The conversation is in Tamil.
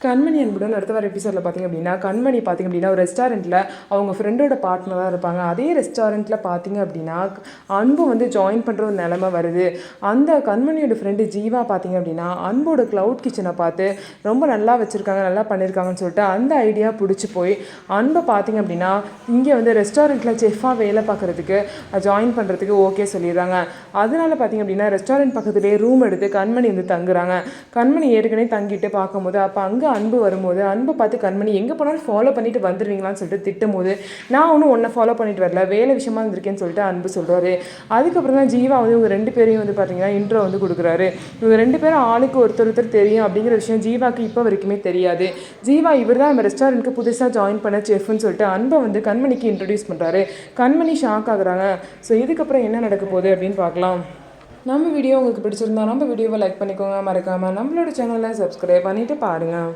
கண்மணி அன்புடன் அடுத்த வர எபிசோடில் பார்த்திங்க அப்படின்னா கண்மணி பார்த்திங்க அப்படின்னா ஒரு ரெஸ்டாரண்ட்டில் அவங்க ஃப்ரெண்டோட பார்ட்னராக இருப்பாங்க. அதே ரெஸ்டாரண்ட்டில் பார்த்திங்க அப்படின்னா அன்பு வந்து ஜாயின் பண்ணுற ஒரு நிலமை வருது. அந்த கண்மணியோட ஃப்ரெண்டு ஜீவா பார்த்திங்க அப்படின்னா அன்போட க்ளவுட் கிச்சனை பார்த்து ரொம்ப நல்லா வச்சுருக்காங்க, நல்லா பண்ணியிருக்காங்கன்னு சொல்லிட்டு அந்த ஐடியா பிடிச்சி போய் அன்பை பார்த்திங்க அப்படின்னா இங்கே வந்து ரெஸ்டாரண்ட்டில் செஃப்பாக வேலை பார்க்குறதுக்கு ஜாயின் பண்ணுறதுக்கு ஓகே சொல்லிடுறாங்க. அதனால பார்த்திங்க அப்படின்னா ரெஸ்டாரண்ட் பக்கத்துலேயே ரூம் எடுத்து கண்மணி வந்து தங்குறாங்க. கண்மணி ஏற்கனவே தங்கிட்டு பார்க்கும்போது அப்போ அங்கே அன்பு வரும்போது அன்பை பார்த்து கண்மணி எங்கே போனாலும் ஃபாலோ பண்ணிட்டு வந்துடுவீங்களான்னு சொல்லிட்டு திட்டும் போது நான் ஒன்றும் ஒன்றை ஃபாலோ பண்ணிட்டு வரல, வேலை விஷயமா இருந்திருக்கேன்னு சொல்லிட்டு அன்பு சொல்கிறாரு. அதுக்கப்புறம் தான் ஜீவா வந்து இவங்க 2 பேரையும் வந்து பார்த்தீங்கன்னா இன்ட்ரோ வந்து கொடுக்குறாரு. இவங்க 2 பேரும் ஆளுக்கு ஒருத்தர் தெரியும் அப்படிங்கிற விஷயம் ஜீவாக்கு இப்போ வரைக்குமே தெரியாது. ஜீவா இவர் தான் நம்ம ரெஸ்டாரண்ட்டுக்கு புதுசாக ஜாயின் பண்ண செஃப்னு சொல்லிட்டு அன்பை வந்து கண்மணிக்கு இன்ட்ரடியூஸ் பண்ணுறாரு. கண்மணி ஷாக் ஆகுறாங்க. ஸோ இதுக்கப்புறம் என்ன நடக்க போகுது அப்படின்னு பார்க்கலாம். நம்ம வீடியோ உங்களுக்கு பிடிச்சிருந்தா நம்ம வீடியோவை லைக் பண்ணிக்கோங்க, மறக்காமல் நம்மளோட சேனலை சப்ஸ்கிரைப் பண்ணிவிட்டு பாருங்கள்.